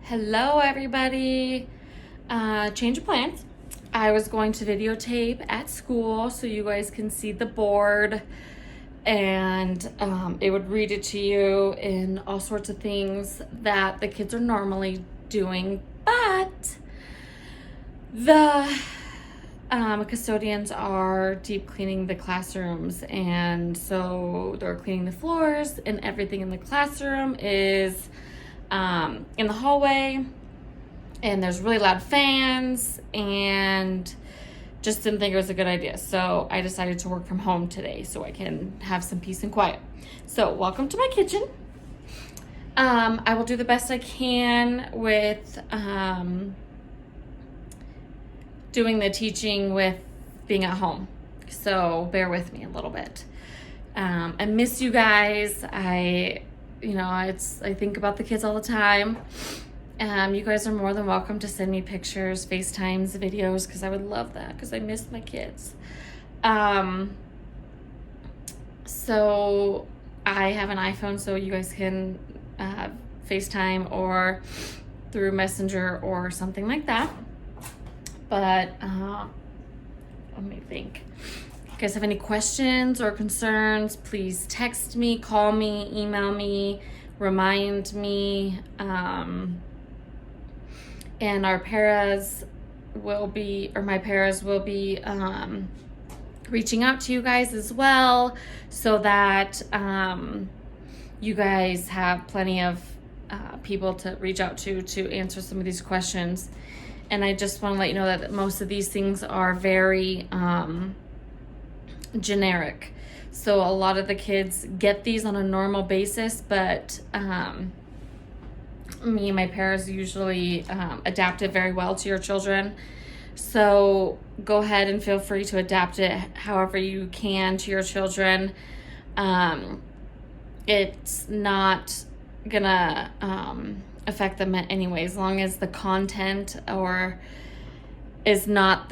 Hello everybody. Change of plans. I was going to videotape at school so you guys can see the board and it would read it to you in all sorts of things that the kids are normally doing, but the custodians are deep cleaning the classrooms, and so they're cleaning the floors, and everything in the classroom is in the hallway, and there's really loud fans, and just didn't think it was a good idea. So I decided to work from home today so I can have some peace and quiet. So welcome to my kitchen. I will do the best I can with doing the teaching with being at home. So bear with me a little bit. I miss you guys. I think about the kids all the time. You guys are more than welcome to send me pictures, FaceTimes, videos, because I would love that because I miss my kids. So I have an iPhone, so you guys can FaceTime or through Messenger or something like that. But let me think. If you guys have any questions or concerns, please text me, call me, email me, remind me. And my paras will be reaching out to you guys as well, so that you guys have plenty of people to reach out to answer some of these questions. And I just want to let you know that most of these things are very generic. So a lot of the kids get these on a normal basis, but me and my parents usually adapt it very well to your children. So go ahead and feel free to adapt it however you can to your children. It's not gonna affect them in any way, as long as the content is not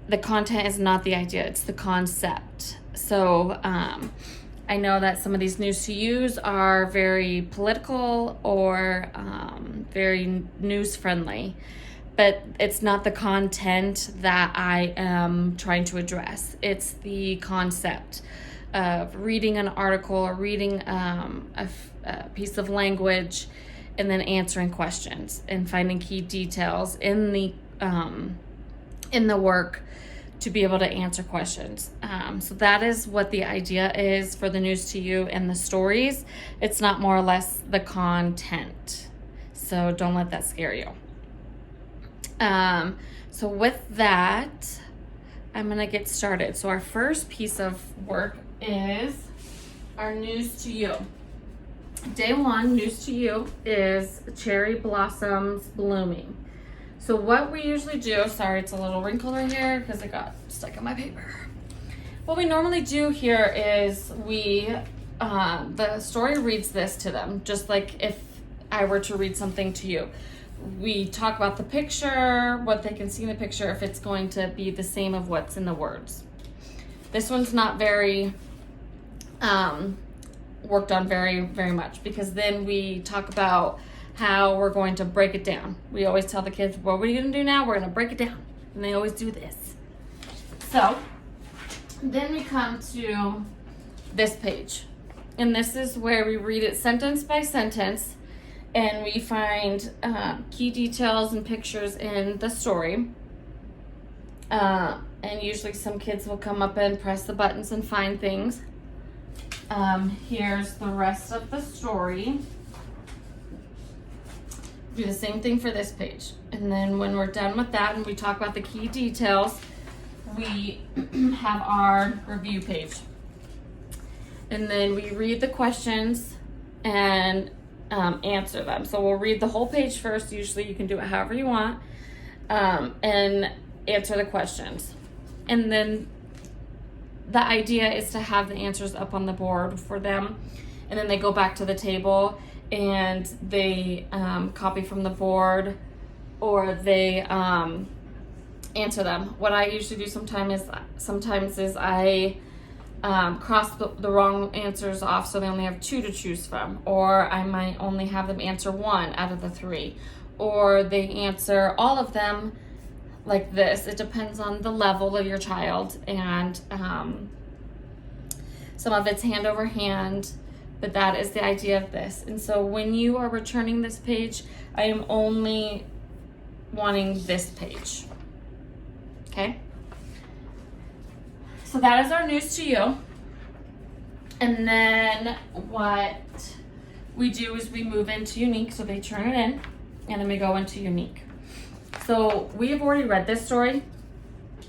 the content is not the idea, it's the concept. So I know that some of these news to yous are very political or very news friendly, but it's not the content that I am trying to address. It's the concept of reading an article or reading a piece of language and then answering questions and finding key details in the work to be able to answer questions. So that is what the idea is for the news to you and the stories. It's not more or less the content. So don't let that scare you. So with that, I'm gonna get started. So our first piece of work is our news to you. Day one, news to you, is cherry blossoms blooming. So what we usually do, sorry, it's a little wrinkled right here because it got stuck in my paper. What we normally do here is the story reads this to them, just like if I were to read something to you. We talk about the picture, what they can see in the picture, if it's going to be the same of what's in the words. This one's not very worked on very, very much, because then we talk about how we're going to break it down. We always tell the kids, what are we gonna do now? We're gonna break it down. And they always do this. So then we come to this page. And this is where we read it sentence by sentence, and we find key details and pictures in the story. And usually some kids will come up and press the buttons and find things. Here's the rest of the story. Do the same thing for this page. And then when we're done with that and we talk about the key details, we have our review page. And then we read the questions and answer them. So we'll read the whole page first. Usually you can do it however you want, and answer the questions. And then the idea is to have the answers up on the board for them. And then they go back to the table and they copy from the board, or they answer them. What I usually do sometimes is I cross the wrong answers off so they only have 2 to choose from, or I might only have them answer 1 out of the 3, or they answer all of them like this. It depends on the level of your child, and some of it's hand over hand, but that is the idea of this. And so when you are returning this page, I am only wanting this page. Okay? So that is our news to you. And then what we do is we move into unique. So they turn it in, and then we go into unique. So we have already read this story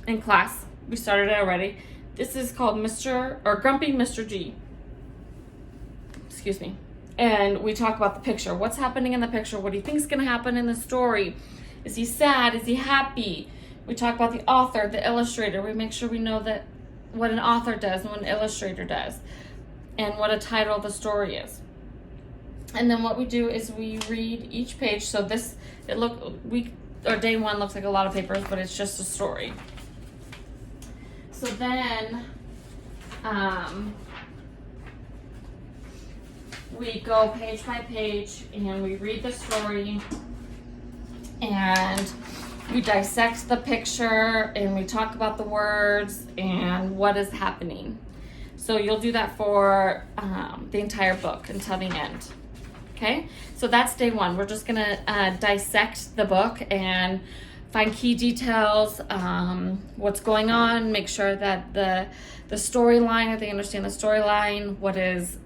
in class. We started it already. This is called Grumpy Mr. G. Excuse me. And we talk about the picture. What's happening in the picture? What do you think is going to happen in the story? Is he sad? Is he happy? We talk about the author, the illustrator. We make sure we know that what an author does and what an illustrator does, and what a title of the story is. And then what we do is we read each page. So day 1 looks like a lot of papers, but it's just a story. So then we go page by page and we read the story, and we dissect the picture, and we talk about the words and what is happening. So you'll do that for the entire book until the end. Okay, so that's day 1. We're just gonna dissect the book and find key details, what's going on, make sure that the storyline, that they understand the storyline, what is,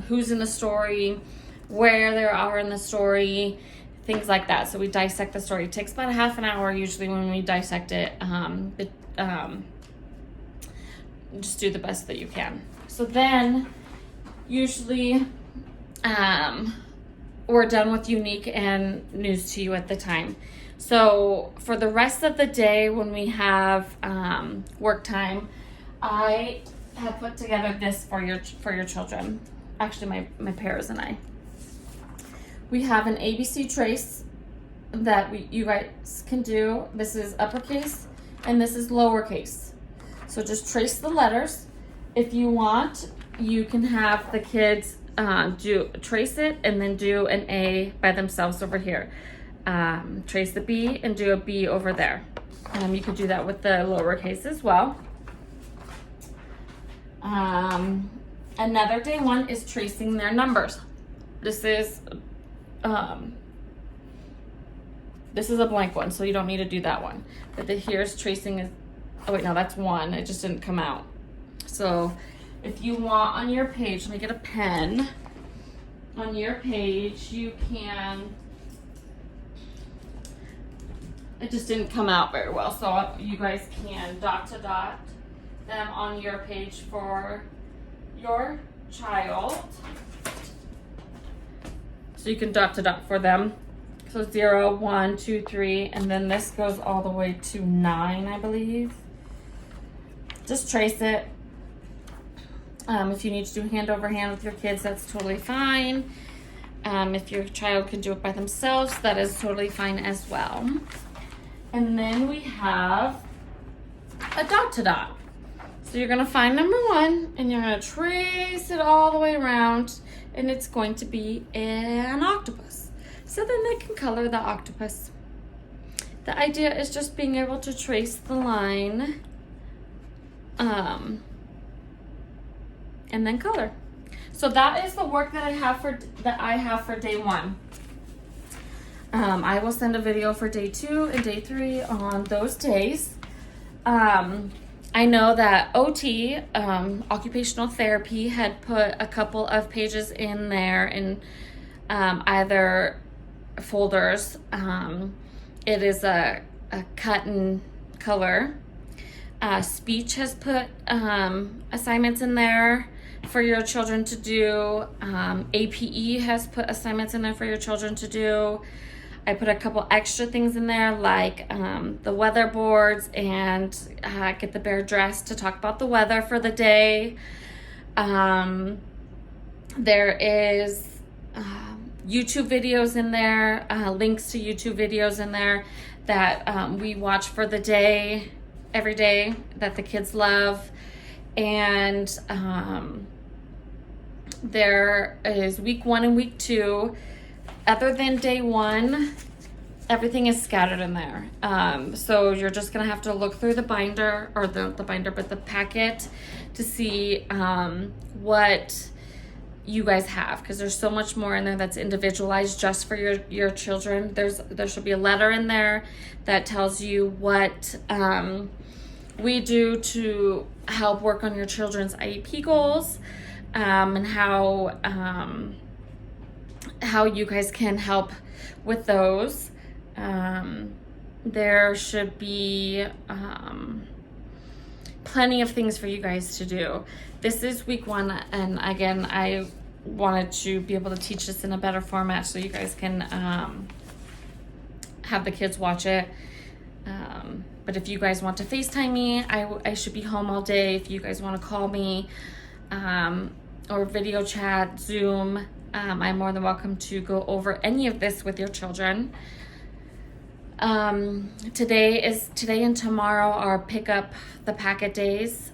who's in the story, where they are in the story, things like that. So we dissect the story. It takes about a half an hour usually when we dissect it. Just do the best that you can. So then usually we're done with unique and news to you at the time. So for the rest of the day, when we have work time, I have put together this for your children. Actually, my pairs and I. We have an ABC trace that you guys can do. This is uppercase and this is lowercase. So just trace the letters. If you want, you can have the kids trace it and then do an A by themselves over here. Trace the B and do a B over there. You could do that with the lowercase as well. Another day 1 is tracing their numbers. This is a blank one, so you don't need to do that one. But here's tracing is, oh wait, no, that's 1. It just didn't come out. So if you want on your page, let me get a pen. On your page, you can, it just didn't come out very well, so you guys can dot to dot them on your page for your child. So you can dot to dot for them. So 0, 1, 2, 3, and then this goes all the way to 9, I believe. Just trace it. If you need to do hand over hand with your kids, that's totally fine. If your child can do it by themselves, that is totally fine as well. And then we have a dot to dot. So you're gonna find number 1 and you're gonna trace it all the way around, and it's going to be an octopus. So then they can color the octopus. The idea is just being able to trace the line and then color. So that is the work that I have for day 1. I will send a video for day 2 and day 3 on those days. I know that OT, occupational therapy, had put a couple of pages in there in either folders. It is a cut and color. Speech has put assignments in there for your children to do. APE has put assignments in there for your children to do. I put a couple extra things in there, like the weather boards, and get the bear dressed to talk about the weather for the day. There is YouTube videos in there, links to YouTube videos in there that we watch for the day, every day, that the kids love. And there is week 1 and week 2. Other than day 1, everything is scattered in there. So you're just gonna have to look through the binder, or the binder, but the packet, to see what you guys have, because there's so much more in there that's individualized just for your children. There should be a letter in there that tells you what we do to help work on your children's IEP goals, and how you guys can help with those. There should be plenty of things for you guys to do. This is week 1, and again, I wanted to be able to teach this in a better format so you guys can have the kids watch it. But if you guys want to FaceTime me, I should be home all day. If you guys want to call me or video chat, Zoom, I'm more than welcome to go over any of this with your children. Today and tomorrow are pick up the packet days.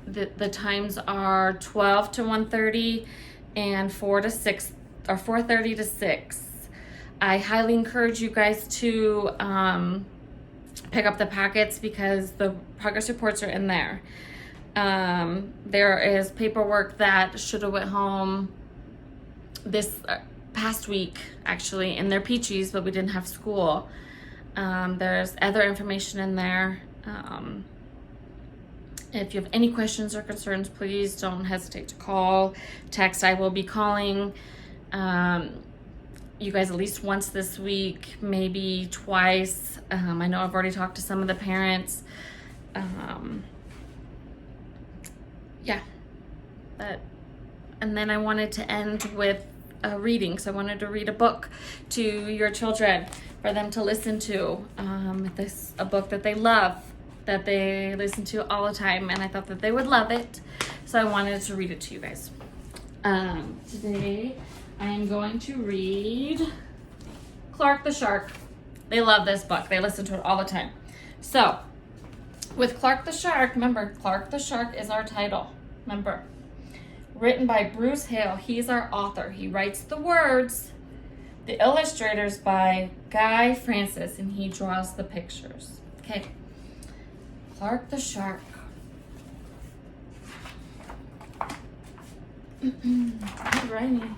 The times are 12 to 1:30 and 4 to 6, or 4:30 to 6. I highly encourage you guys to pick up the packets, because the progress reports are in there. There is paperwork that should have went home this past week, actually, in their peaches, but we didn't have school. There's other information in there. If you have any questions or concerns, please don't hesitate to call, text. I will be calling you guys at least once this week, maybe twice. I know I've already talked to some of the parents. Yeah. And then I wanted to end with a reading. So I wanted to read a book to your children for them to listen to. A book that they love, that they listen to all the time, and I thought that they would love it, so I wanted to read it to you guys. Today I am going to read Clark the Shark. They love this book. They listen to it all the time. So with Clark the Shark, remember, Clark the Shark is our title. Remember, written by Bruce Hale. He's our author. He writes the words. The illustrator's by Guy Francis, and he draws the pictures. Okay. Clark the Shark. Alrighty.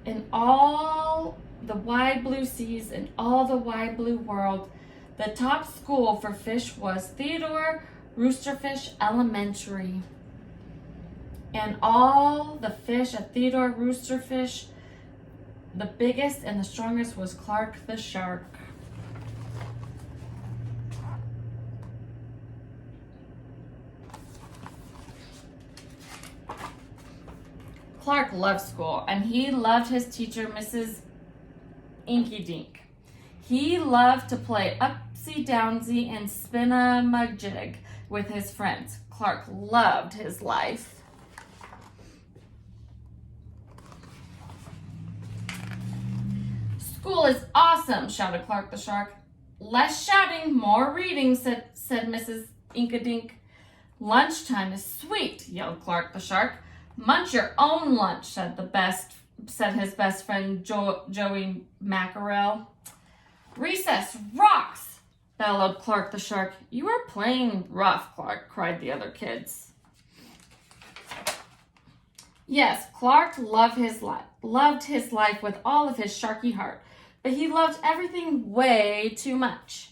In all the wide blue seas, in all the wide blue world, the top school for fish was Theodore Roosterfish Elementary. And all the fish at Theodore Roosterfish, the biggest and the strongest was Clark the Shark. Clark loved school, and he loved his teacher, Mrs. Inky Dink. He loved to play upsy-downsy and spin-a-mug-jig with his friends. Clark loved his life. School is awesome, shouted Clark the Shark. Less shouting, more reading, said Mrs. Inkadink. Lunchtime is sweet, yelled Clark the Shark. Munch your own lunch, said his best friend Joey Mackerel. Recess rocks, bellowed Clark the Shark. You are playing rough, Clark, cried the other kids. Yes, Clark loved his life with all of his sharky heart, but he loved everything way too much.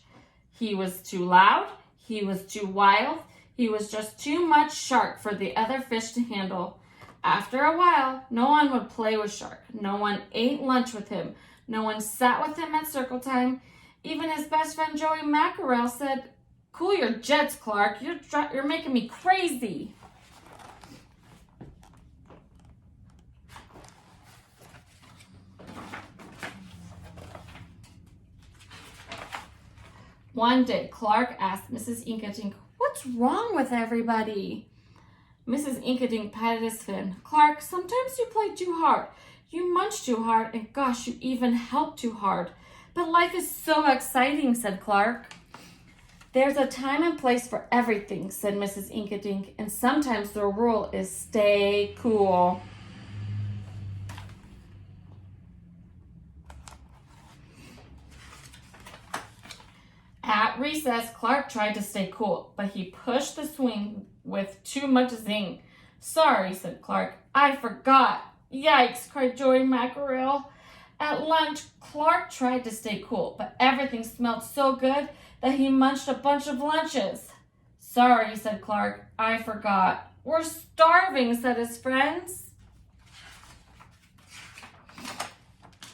He was too loud, he was too wild, he was just too much shark for the other fish to handle. After a while, no one would play with Shark. No one ate lunch with him. No one sat with him at circle time. Even his best friend Joey Mackerel said, "Cool your jets, Clark. You're making me crazy." One day, Clark asked Mrs. Inkadink, "What's wrong with everybody?" Mrs. Inkadink patted his fin. "Clark, sometimes you play too hard. You munch too hard, and gosh, you even help too hard. But life is so exciting," said Clark. There's a time and place for everything, said Mrs. Inkadink, and sometimes the rule is stay cool. At recess, Clark tried to stay cool, but he pushed the swing with too much zing. Sorry, said Clark. I forgot. Yikes, cried Joey Mackerel. At lunch, Clark tried to stay cool, but everything smelled so good that he munched a bunch of lunches. Sorry, said Clark. I forgot. We're starving, said his friends.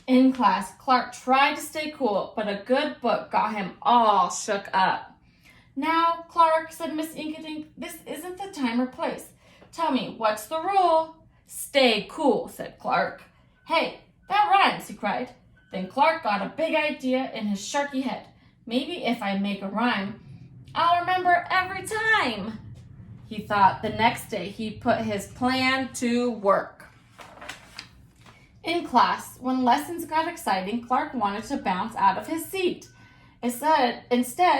In class, Clark tried to stay cool, but a good book got him all shook up. Now, Clark, said Miss Inkadink, this isn't the time or place. Tell me, what's the rule? Stay cool, said Clark. Hey, that rhymes, he cried. Then Clark got a big idea in his sharky head. Maybe if I make a rhyme, I'll remember every time. He thought. The next day, he put his plan to work. In class, when lessons got exciting, Clark wanted to bounce out of his seat. Instead,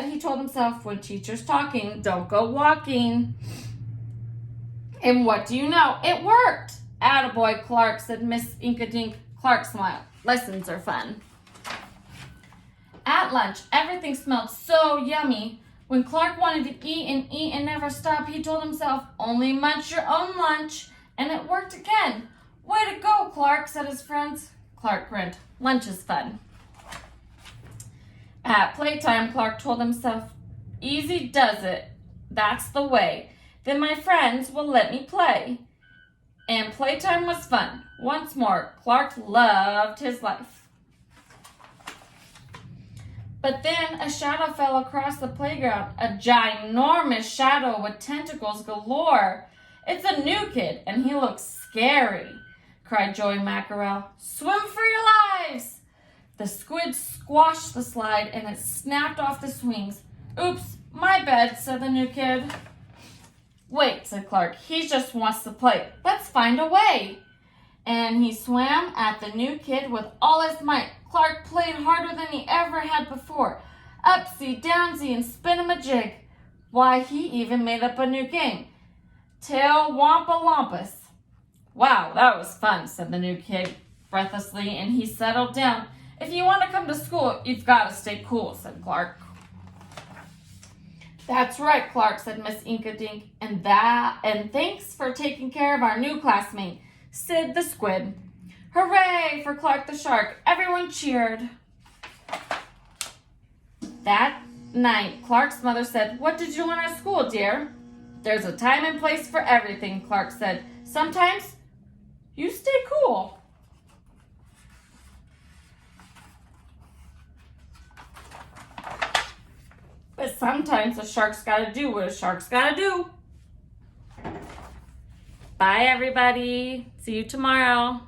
he told himself, when teacher's talking, don't go walking. And what do you know? It worked. Attaboy, Clark, said Miss Inkadink. Clark smiled. Lessons are fun. At lunch, everything smelled so yummy. When Clark wanted to eat and never stop, he told himself, only munch your own lunch. And it worked again. Way to go, Clark, said his friends. Clark grinned. Lunch is fun. At playtime, Clark told himself, easy does it. That's the way. Then my friends will let me play. And playtime was fun. Once more, Clark loved his life. But then a shadow fell across the playground, a ginormous shadow with tentacles galore. It's a new kid, and he looks scary, cried Joey Mackerel. Swim for your lives! The squid squashed the slide, and it snapped off the swings. Oops, my bad, said the new kid. Wait, said Clark, he just wants to play. Let's find a way. And he swam at the new kid with all his might. Clark played harder than he ever had before. Upsy, downsy, and spin-em-a-jig. Why, he even made up a new game. Tail Wampa Lompus. Wow, that was fun, said the new kid breathlessly, and he settled down. If you want to come to school, you've got to stay cool, said Clark. That's right, Clark, said Miss Inkadink, and thanks for taking care of our new classmate, Sid the Squid. Hooray for Clark the Shark. Everyone cheered. That night, Clark's mother said, what did you learn at school, dear? There's a time and place for everything, Clark said. Sometimes you stay cool. But sometimes a shark's got to do what a shark's got to do. Bye, everybody. See you tomorrow.